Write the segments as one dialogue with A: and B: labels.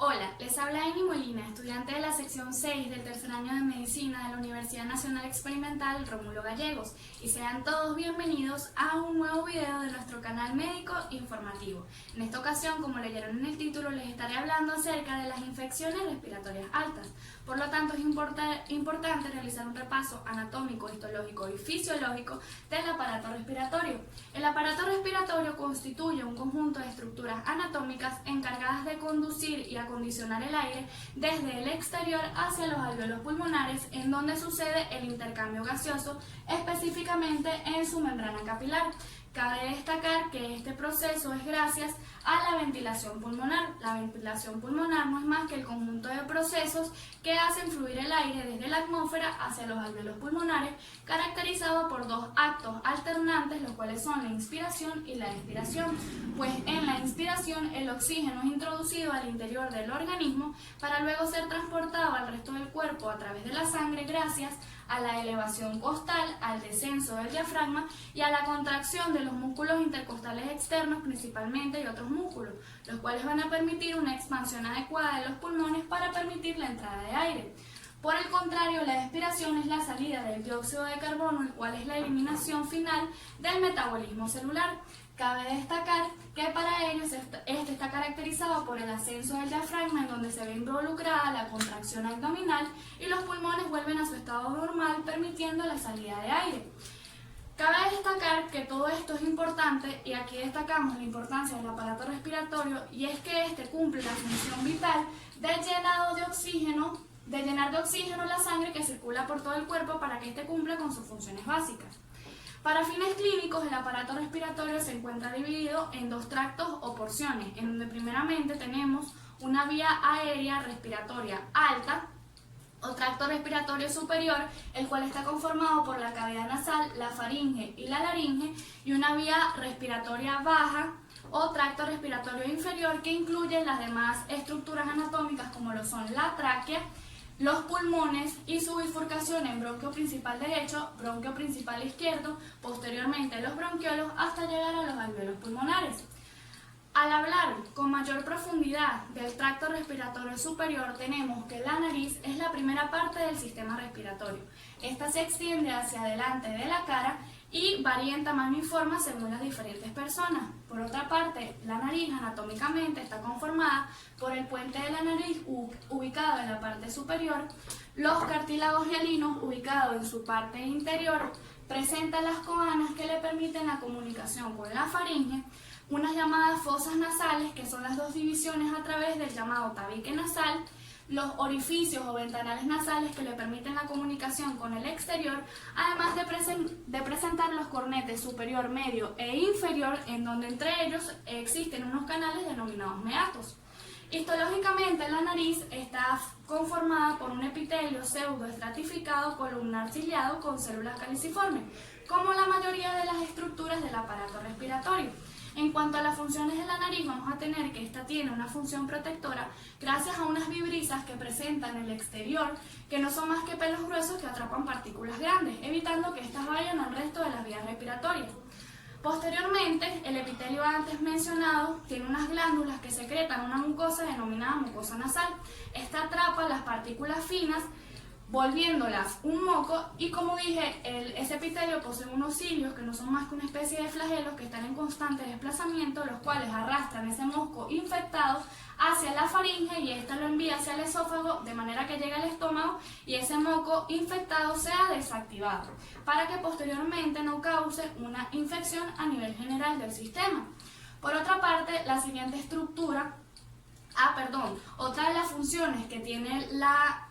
A: Hola, les habla Amy Molina, estudiante de la sección 6 del tercer año de Medicina de la Universidad Nacional Experimental Rómulo Gallegos, y sean todos bienvenidos a un nuevo video de nuestro canal médico informativo. En esta ocasión, como leyeron en el título, les estaré hablando acerca de las infecciones respiratorias altas. Por lo tanto, es importante realizar un repaso anatómico, histológico y fisiológico del aparato respiratorio. El aparato respiratorio constituye un conjunto de estructuras anatómicas encargadas de conducir y acondicionar el aire desde el exterior hacia los alvéolos pulmonares, en donde sucede el intercambio gaseoso, específicamente en su membrana capilar. Cabe destacar que este proceso es gracias a la ventilación pulmonar. La ventilación pulmonar no es más que el conjunto de procesos que hacen fluir el aire desde la atmósfera hacia los alvéolos pulmonares, caracterizado por dos actos alternantes, los cuales son la inspiración y la expiración. Pues en la inspiración el oxígeno es introducido al interior del organismo para luego ser transportado al resto del cuerpo a través de la sangre gracias a la elevación costal, al descenso del diafragma y a la contracción de los músculos intercostales externos principalmente y otros músculos, los cuales van a permitir una expansión adecuada de los pulmones para permitir la entrada de aire. Por el contrario, la expiración es la salida del dióxido de carbono, el cual es la eliminación final del metabolismo celular. Cabe destacar que para ellos este está caracterizado por el ascenso del diafragma, en donde se ve involucrada la contracción abdominal y los pulmones vuelven a su estado normal, permitiendo la salida de aire. Cabe destacar que todo esto es importante, y aquí destacamos la importancia del aparato respiratorio, y es que este cumple la función vital de llenar de oxígeno la sangre que circula por todo el cuerpo para que este cumpla con sus funciones básicas. Para fines clínicos, el aparato respiratorio se encuentra dividido en dos tractos o porciones, en donde primeramente tenemos una vía aérea respiratoria alta o tracto respiratorio superior, el cual está conformado por la cavidad nasal, la faringe y la laringe, y una vía respiratoria baja o tracto respiratorio inferior, que incluye las demás estructuras anatómicas como lo son la tráquea, los pulmones y su bifurcación en bronquio principal derecho, bronquio principal izquierdo, posteriormente los bronquiolos hasta llegar a los alvéolos pulmonares. Al hablar con mayor profundidad del tracto respiratorio superior, tenemos que la nariz es la primera parte del sistema respiratorio. Esta se extiende hacia adelante de la cara y varía en tamaño y forma según las diferentes personas. Por otra parte, la nariz anatómicamente está conformada por el puente de la nariz ubicado en la parte superior, los cartílagos hialinos ubicados en su parte interior, presenta las coanas que le permiten la comunicación con la faringe, unas llamadas fosas nasales, que son las dos divisiones a través del llamado tabique nasal, los orificios o ventanales nasales que le permiten la comunicación con el exterior, además de presentar los cornetes superior, medio e inferior, en donde entre ellos existen unos canales denominados meatos. Histológicamente, la nariz está conformada por un epitelio pseudoestratificado columnar ciliado con células caliciformes, como la mayoría de las estructuras del aparato respiratorio. En cuanto a las funciones de la nariz, vamos a tener que esta tiene una función protectora gracias a unas vibrisas que presentan en el exterior, que no son más que pelos gruesos que atrapan partículas grandes, evitando que éstas vayan al resto de las vías respiratorias. Posteriormente, el epitelio antes mencionado tiene unas glándulas que secretan una mucosa denominada mucosa nasal. Esta atrapa las partículas finas, volviéndolas un moco, y como dije, ese epitelio posee unos cilios que no son más que una especie de flagelos que están en constante desplazamiento, los cuales arrastran ese mosco infectado hacia la faringe y ésta lo envía hacia el esófago, de manera que llegue al estómago y ese moco infectado sea desactivado, para que posteriormente no cause una infección a nivel general del sistema. Por otra parte, la siguiente estructura, otra de las funciones que tiene la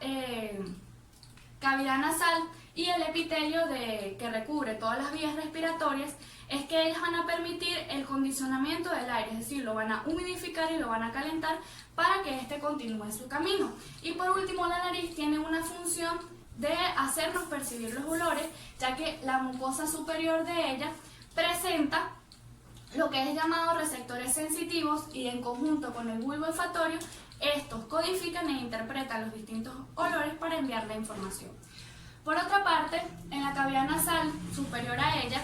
A: cavidad nasal y el epitelio que recubre todas las vías respiratorias es que ellas van a permitir el condicionamiento del aire, es decir, lo van a humidificar y lo van a calentar para que éste continúe su camino. Y por último, la nariz tiene una función de hacernos percibir los olores, ya que la mucosa superior de ella presenta lo que es llamado receptores sensitivos, y en conjunto con el bulbo olfatorio, estos codifican e interpretan los distintos olores para enviar la información. Por otra parte, en la cavidad nasal superior a ella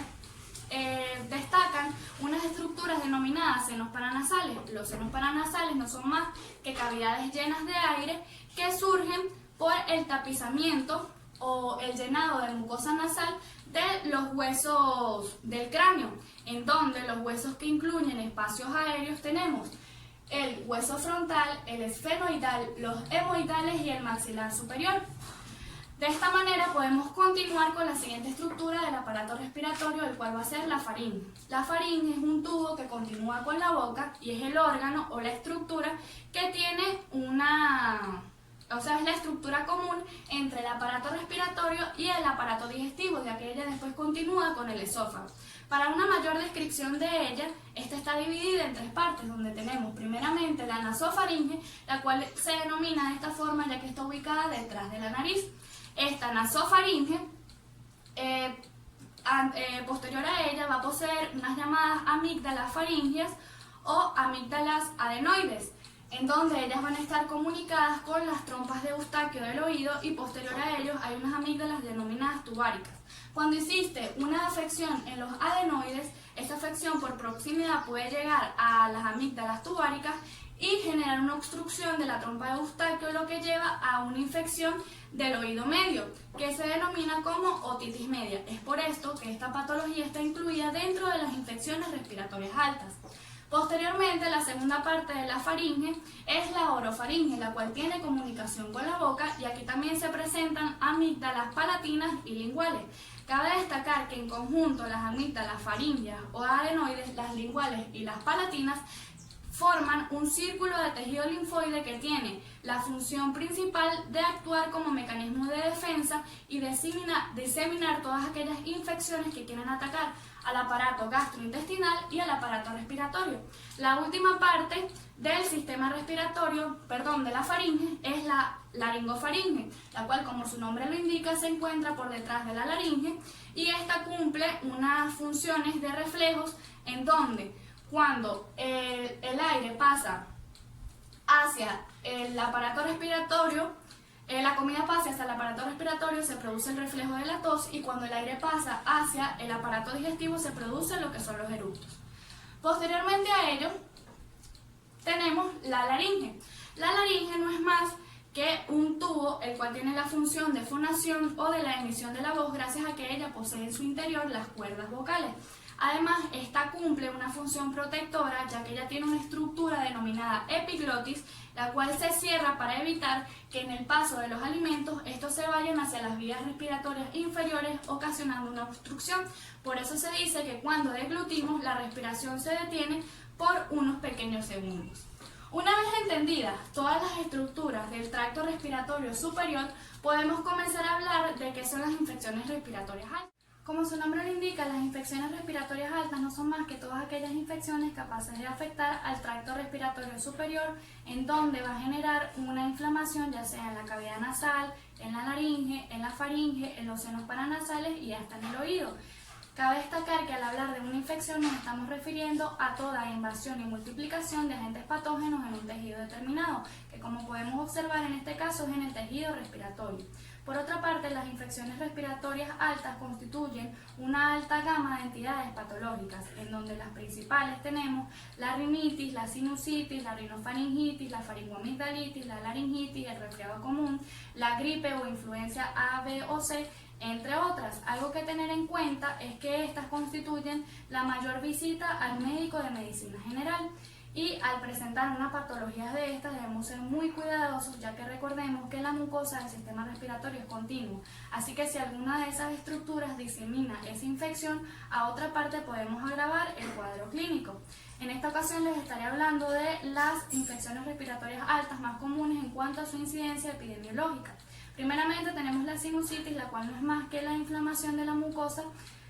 A: destacan unas estructuras estructuras denominadas senos paranasales. Los senos paranasales no son más que cavidades llenas de aire que surgen por el tapizamiento o el llenado de mucosa nasal de los huesos del cráneo, en donde los huesos que incluyen espacios aéreos tenemos el hueso frontal, el esfenoidal, los hemoidales y el maxilar superior. De esta manera podemos continuar con la siguiente estructura del aparato respiratorio, el cual va a ser la faringe. La faringe es un tubo que continúa con la boca y es el órgano o la estructura que tiene es la estructura común entre el aparato respiratorio y el aparato digestivo, ya que ella después continúa con el esófago. Para una mayor descripción de ella, esta está dividida en tres partes, donde tenemos primeramente la nasofaringe, la cual se denomina de esta forma ya que está ubicada detrás de la nariz. Esta nasofaringe, posterior a ella, va a poseer unas llamadas amígdalas faringias o amígdalas adenoides, en donde ellas van a estar comunicadas con las trompas de Eustaquio del oído, y posterior a ellos hay unas amígdalas denominadas tubáricas. Cuando existe una afección en los adenoides, esta afección por proximidad puede llegar a las amígdalas tubáricas y generar una obstrucción de la trompa de Eustaquio, lo que lleva a una infección del oído medio, que se denomina como otitis media. Es por esto que esta patología está incluida dentro de las infecciones respiratorias altas. Posteriormente, la segunda parte de la faringe es la orofaringe, la cual tiene comunicación con la boca, y aquí también se presentan amígdalas palatinas y linguales. Cabe destacar que en conjunto las amígdalas faringias o adenoides, las linguales y las palatinas forman un círculo de tejido linfoide que tiene la función principal de actuar como mecanismo de defensa y diseminar todas aquellas infecciones que quieren atacar al aparato gastrointestinal y al aparato respiratorio. La última parte del sistema respiratorio, de la faringe, es la laringofaringe, la cual, como su nombre lo indica, se encuentra por detrás de la laringe, y esta cumple unas funciones de reflejos en donde cuando el aire pasa hacia el aparato respiratorio, la comida pasa hacia el aparato respiratorio, se produce el reflejo de la tos, y cuando el aire pasa hacia el aparato digestivo se produce lo que son los eructos. Posteriormente a ello tenemos la laringe. La laringe no es más que un tubo el cual tiene la función de fonación o de la emisión de la voz, gracias a que ella posee en su interior las cuerdas vocales. Además, esta cumple una función protectora, ya que ella tiene una estructura denominada epiglotis, la cual se cierra para evitar que en el paso de los alimentos estos se vayan hacia las vías respiratorias inferiores, ocasionando una obstrucción. Por eso se dice que cuando deglutimos, la respiración se detiene por unos pequeños segundos. Una vez entendidas todas las estructuras del tracto respiratorio superior, podemos comenzar a hablar de qué son las infecciones respiratorias altas. Como su nombre lo indica, las infecciones respiratorias altas no son más que todas aquellas infecciones capaces de afectar al tracto respiratorio superior, en donde va a generar una inflamación, ya sea en la cavidad nasal, en la laringe, en la faringe, en los senos paranasales y hasta en el oído. Cabe destacar que al hablar de una infección nos estamos refiriendo a toda invasión y multiplicación de agentes patógenos en un tejido determinado, que como podemos observar en este caso es en el tejido respiratorio. Por otra parte, las infecciones respiratorias altas constituyen una alta gama de entidades patológicas, en donde las principales tenemos la rinitis, la sinusitis, la rinofaringitis, la faringoamigdalitis, la laringitis, el resfriado común, la gripe o influencia A, B o C, entre otras. Algo que tener en cuenta es que estas constituyen la mayor visita al médico de medicina general. Y al presentar una patología de estas debemos ser muy cuidadosos, ya que recordemos que la mucosa del sistema respiratorio es continuo. Así que si alguna de esas estructuras disemina esa infección a otra parte, podemos agravar el cuadro clínico. En esta ocasión les estaré hablando de las infecciones respiratorias altas más comunes en cuanto a su incidencia epidemiológica. Primeramente tenemos la sinusitis, la cual no es más que la inflamación de la mucosa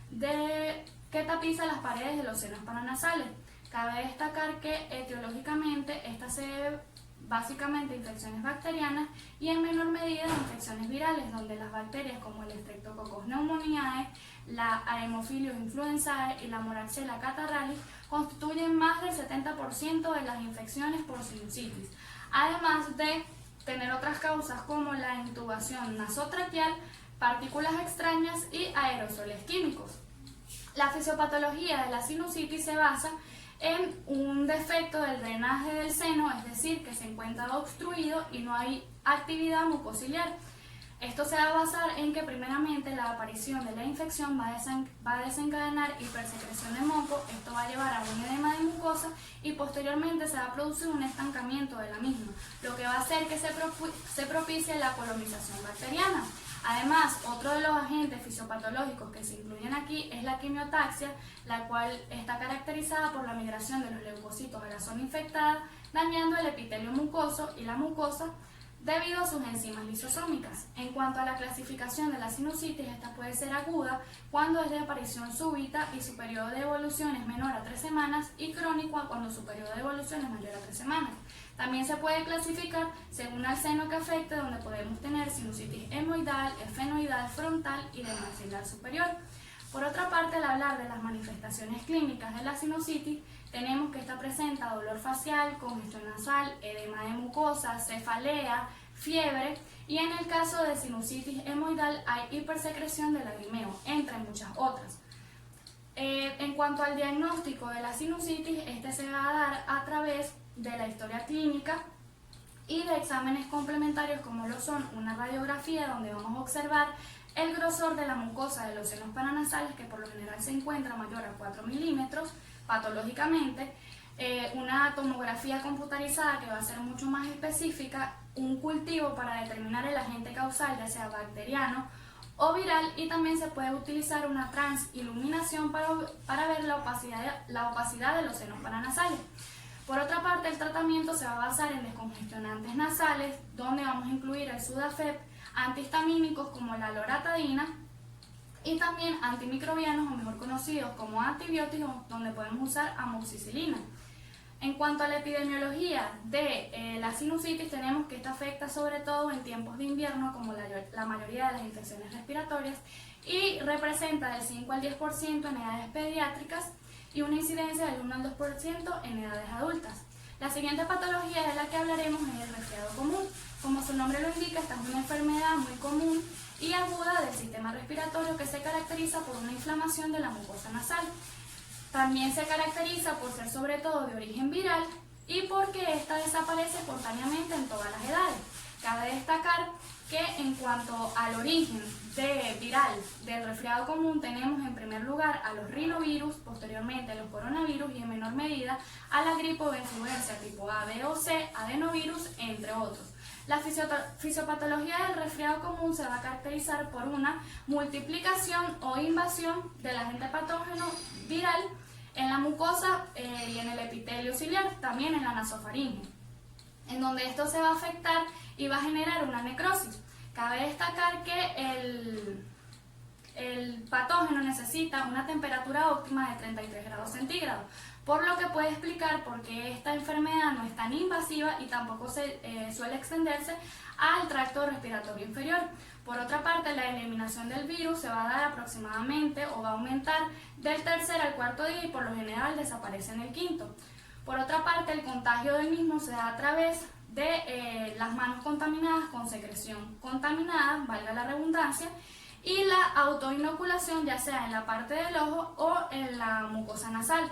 A: que tapiza las paredes de los senos paranasales. Cabe destacar que etiológicamente esta se debe básicamente a infecciones bacterianas y en menor medida a infecciones virales, donde las bacterias como el Streptococcus pneumoniae, la Haemophilus influenzae y la Moraxella catarrhalis constituyen más del 70% de las infecciones por sinusitis, además de tener otras causas como la intubación nasotraqueal, partículas extrañas y aerosoles químicos. La fisiopatología de la sinusitis se basa en un defecto del drenaje del seno, es decir, que se encuentra obstruido y no hay actividad mucociliar. Esto se va a basar en que primeramente la aparición de la infección va a desencadenar hipersecreción de moco, esto va a llevar a un edema de mucosa y posteriormente se va a producir un estancamiento de la misma, lo que va a hacer que se propicie la colonización bacteriana. Además, otro de los agentes fisiopatológicos que se incluyen aquí es la quimiotaxia, la cual está caracterizada por la migración de los leucocitos a la zona infectada, dañando el epitelio mucoso y la mucosa debido a sus enzimas lisosómicas. En cuanto a la clasificación de la sinusitis, esta puede ser aguda cuando es de aparición súbita y su periodo de evolución es menor a 3 semanas y crónico cuando su periodo de evolución es mayor a 3 semanas. También se puede clasificar según el seno que afecte, donde podemos tener sinusitis hemoidal, esfenoidal, frontal y de maxilar superior. Por otra parte, al hablar de las manifestaciones clínicas de la sinusitis, tenemos que esta presenta dolor facial, congestión nasal, edema de mucosa, cefalea, fiebre y en el caso de sinusitis hemoidal hay hipersecreción de lagrimeo, entre muchas otras. En cuanto al diagnóstico de la sinusitis, este se va a dar a través de la historia clínica y de exámenes complementarios como lo son una radiografía donde vamos a observar el grosor de la mucosa de los senos paranasales, que por lo general se encuentra mayor a 4 milímetros patológicamente, una tomografía computarizada que va a ser mucho más específica, un cultivo para determinar el agente causal, ya sea bacteriano o viral, y también se puede utilizar una transiluminación para ver la opacidad de los senos paranasales. Por otra parte, el tratamiento se va a basar en descongestionantes nasales, donde vamos a incluir el Sudafed, antihistamínicos como la loratadina y también antimicrobianos, o mejor conocidos como antibióticos, donde podemos usar amoxicilina. En cuanto a la epidemiología de la sinusitis, tenemos que esta afecta sobre todo en tiempos de invierno, como la mayoría de las infecciones respiratorias, y representa del 5 al 10% en edades pediátricas y una incidencia del 1 al 2% en edades adultas. La siguiente patología de la que hablaremos es el resfriado común. Como su nombre lo indica, esta es una enfermedad muy común y aguda del sistema respiratorio que se caracteriza por una inflamación de la mucosa nasal. También se caracteriza por ser sobre todo de origen viral y porque esta desaparece espontáneamente en todas las edades. Cabe destacar que en cuanto al origen viral del resfriado común, tenemos en primer lugar a los rinovirus, posteriormente a los coronavirus y en menor medida a la gripe o influenza tipo A, B o C, adenovirus, entre otros. La fisiopatología del resfriado común se va a caracterizar por una multiplicación o invasión del agente patógeno viral en la mucosa y en el epitelio ciliar, también en la nasofaringe, en donde esto se va a afectar y va a generar una necrosis. Cabe destacar que el patógeno necesita una temperatura óptima de 33 grados centígrados, por lo que puede explicar por qué esta enfermedad no es tan invasiva y tampoco suele extenderse al tracto respiratorio inferior. Por otra parte, la eliminación del virus se va a dar aproximadamente o va a aumentar del tercer al cuarto día y por lo general desaparece en el quinto. Por otra parte, el contagio del mismo se da a través de las manos contaminadas con secreción contaminada, valga la redundancia, y la autoinoculación, ya sea en la parte del ojo o en la mucosa nasal.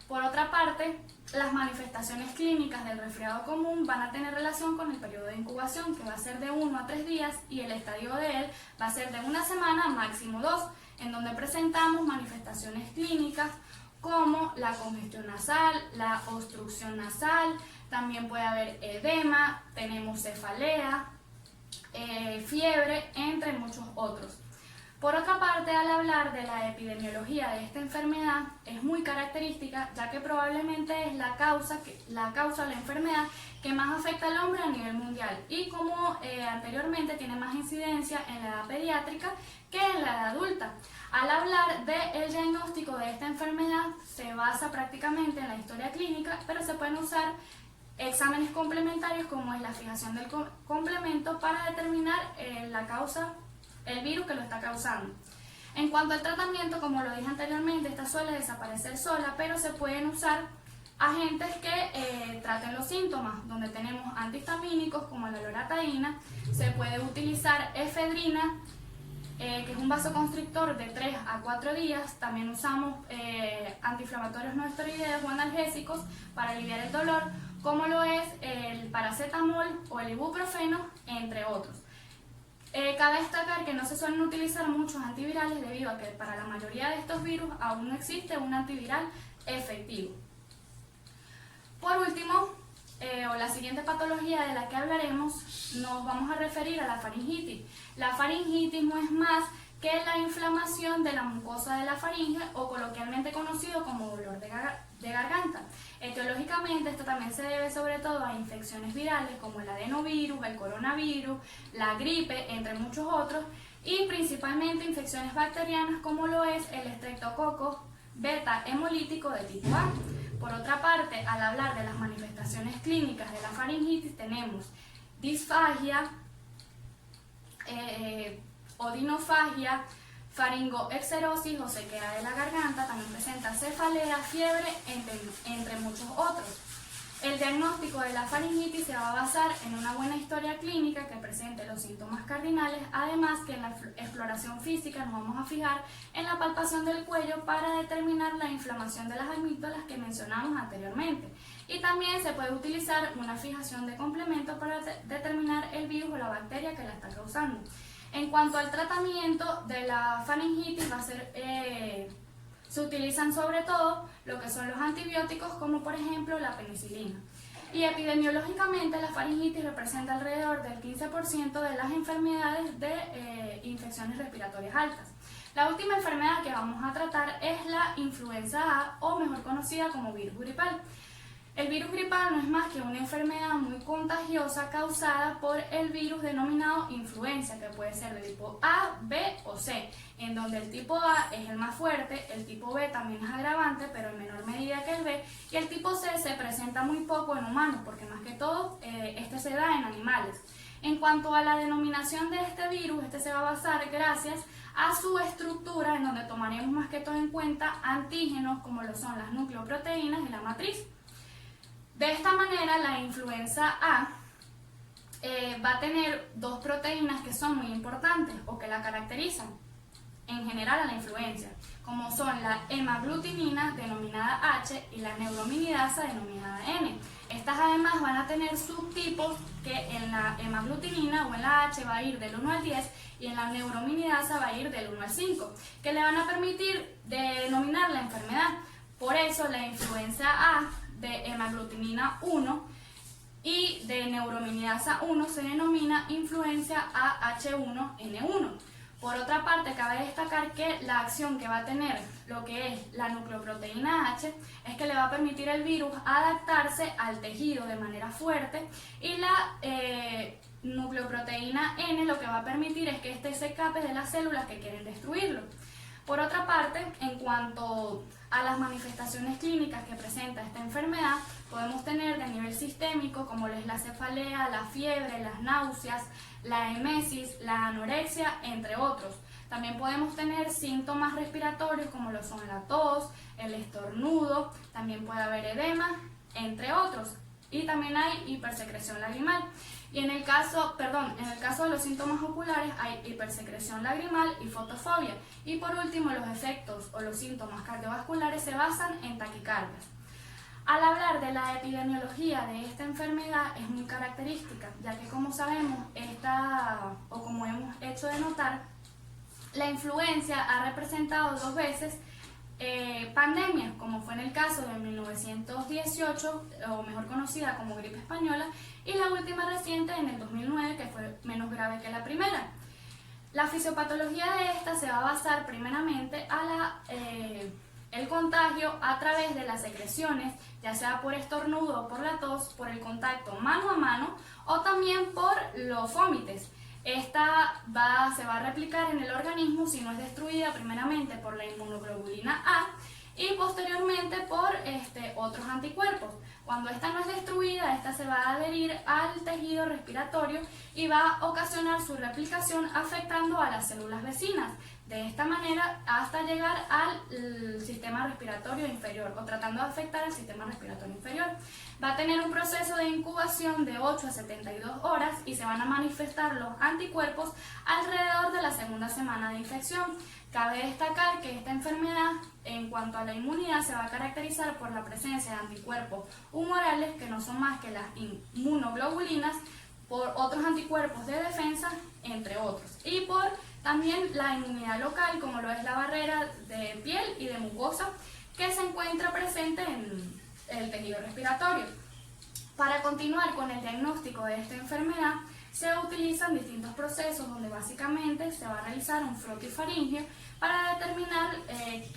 A: Por otra parte, las manifestaciones clínicas del resfriado común van a tener relación con el periodo de incubación, que va a ser de 1 a 3 días, y el estadio de él va a ser de 1 semana, máximo 2, en donde presentamos manifestaciones clínicas como la congestión nasal, la obstrucción nasal, también puede haber edema, tenemos cefalea, fiebre, entre muchos otros. Por otra parte, al hablar de la epidemiología de esta enfermedad, es muy característica, ya que probablemente es la causa de la enfermedad que más afecta al hombre a nivel mundial y como anteriormente tiene más incidencia en la edad pediátrica que en la edad adulta. Al hablar del diagnóstico de esta enfermedad, se basa prácticamente en la historia clínica, pero se pueden usar exámenes complementarios como es la fijación del complemento para determinar el virus que lo está causando. En cuanto al tratamiento, como lo dije anteriormente, esta suele desaparecer sola, pero se pueden usar agentes que traten los síntomas, donde tenemos antihistamínicos como la loratadina, se puede utilizar efedrina que es un vasoconstrictor de 3 a 4 días. También usamos antiinflamatorios no esteroideos o analgésicos para aliviar el dolor, como lo es el paracetamol o el ibuprofeno, entre otros. Cabe destacar que no se suelen utilizar muchos antivirales debido a que para la mayoría de estos virus aún no existe un antiviral efectivo. Por último, o la siguiente patología de la que hablaremos, nos vamos a referir a la faringitis. La faringitis no es más que la inflamación de la mucosa de la faringe, o coloquialmente conocido como dolor de garganta. Etiológicamente, esto también se debe sobre todo a infecciones virales como el adenovirus, el coronavirus, la gripe, entre muchos otros, y principalmente infecciones bacterianas como lo es el estreptococo beta hemolítico de tipo A. Por otra parte, al hablar de las manifestaciones clínicas de la faringitis, tenemos disfagia, odinofagia, faringoexerosis o sequedad de la garganta, también presenta cefalea, fiebre, entre muchos otros. El diagnóstico de la faringitis se va a basar en una buena historia clínica que presente los síntomas cardinales, además que en la exploración física nos vamos a fijar en la palpación del cuello para determinar la inflamación de las amígdalas que mencionamos anteriormente. Y también se puede utilizar una fijación de complemento para determinar el virus o la bacteria que la está causando. En cuanto al tratamiento de la faringitis, se utilizan sobre todo lo que son los antibióticos, como por ejemplo la penicilina. Y epidemiológicamente la faringitis representa alrededor del 15% de las enfermedades de infecciones respiratorias altas. La última enfermedad que vamos a tratar es la influenza A, o mejor conocida como virus gripal. El virus gripal no es más que una enfermedad muy contagiosa causada por el virus denominado influenza, que puede ser de tipo A, B o C, en donde el tipo A es el más fuerte, el tipo B también es agravante, pero en menor medida que el B, y el tipo C se presenta muy poco en humanos, porque más que todo este se da en animales. En cuanto a la denominación de este virus, este se va a basar gracias a su estructura, en donde tomaremos más que todo en cuenta antígenos como lo son las nucleoproteínas y la matriz. De esta manera, la influenza A va a tener dos proteínas que son muy importantes o que la caracterizan en general a la influenza, como son la hemaglutinina, denominada H, y la neurominidasa, denominada N. Estas además van a tener subtipos que en la hemaglutinina o en la H va a ir del 1 al 10 y en la neurominidasa va a ir del 1 al 5, que le van a permitir denominar la enfermedad. Por eso la influenza A de hemaglutinina 1 y de neurominidasa 1 se denomina influenza AH1N1. Por otra parte, cabe destacar que la acción que va a tener lo que es la nucleoproteína H es que le va a permitir al virus adaptarse al tejido de manera fuerte, y la nucleoproteína N lo que va a permitir es que éste se escape de las células que quieren destruirlo. Por otra parte, en cuanto a las manifestaciones clínicas que presenta esta enfermedad, podemos tener de nivel sistémico como es la cefalea, la fiebre, las náuseas, la emesis, la anorexia, entre otros. También podemos tener síntomas respiratorios como lo son la tos, el estornudo, también puede haber edema, entre otros. Y también hay hipersecreción lagrimal. Y en el caso de los síntomas oculares hay hipersecreción lagrimal y fotofobia. Y por último, los efectos o los síntomas cardiovasculares se basan en taquicardias. Al hablar de la epidemiología de esta enfermedad es muy característica, ya que como sabemos, como hemos hecho de notar, la influencia ha representado 2 veces pandemias, como fue en el caso de 1918, o mejor conocida como gripe española, y la última reciente en el 2009, que fue menos grave que la primera. La fisiopatología de esta se va a basar primeramente a el contagio a través de las secreciones, ya sea por estornudo o por la tos, por el contacto mano a mano o también por los vómites. Esta se va a replicar en el organismo si no es destruida primeramente por la inmunoglobulina A, y posteriormente por otros anticuerpos. Cuando esta no es destruida, esta se va a adherir al tejido respiratorio y va a ocasionar su replicación afectando a las células vecinas. De esta manera hasta llegar al sistema respiratorio inferior o tratando de afectar al sistema respiratorio inferior. Va a tener un proceso de incubación de 8 a 72 horas y se van a manifestar los anticuerpos alrededor de la segunda semana de infección. Cabe destacar que esta enfermedad, en cuanto a la inmunidad, se va a caracterizar por la presencia de anticuerpos humorales, que no son más que las inmunoglobulinas, por otros anticuerpos de defensa, entre otros, y por también la inmunidad local, como lo es la barrera de piel y de mucosa, que se encuentra presente en el tejido respiratorio. Para continuar con el diagnóstico de esta enfermedad, se utilizan distintos procesos donde básicamente se va a realizar un frotifaringeo para determinar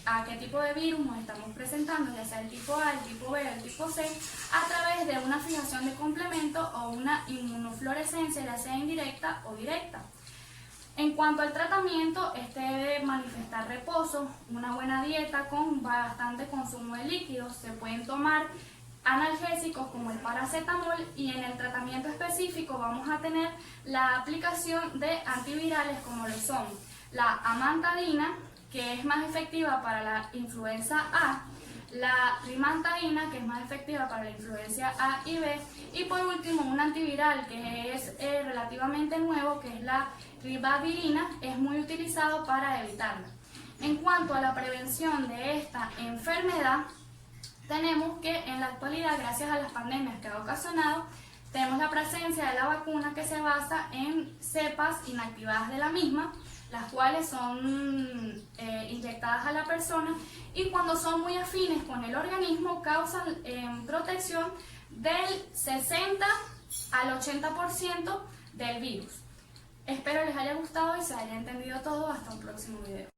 A: a qué tipo de virus nos estamos presentando, ya sea el tipo A, el tipo B o el tipo C, a través de una fijación de complemento o una inmunofluorescencia, ya sea indirecta o directa. En cuanto al tratamiento, este debe manifestar reposo, una buena dieta con bastante consumo de líquidos. Se pueden tomar analgésicos como el paracetamol y en el tratamiento específico vamos a tener la aplicación de antivirales como lo son la amantadina, que es más efectiva para la influenza A, la rimantadina, que es más efectiva para la influencia A y B, y por último un antiviral que es relativamente nuevo, que es la ribavirina, es muy utilizado para evitarla. En cuanto a la prevención de esta enfermedad, tenemos que en la actualidad, gracias a las pandemias que ha ocasionado, tenemos la presencia de la vacuna que se basa en cepas inactivadas de la misma, las cuales son inyectadas a la persona y cuando son muy afines con el organismo causan protección del 60 al 80% del virus. Espero les haya gustado y se haya entendido todo. Hasta un próximo video.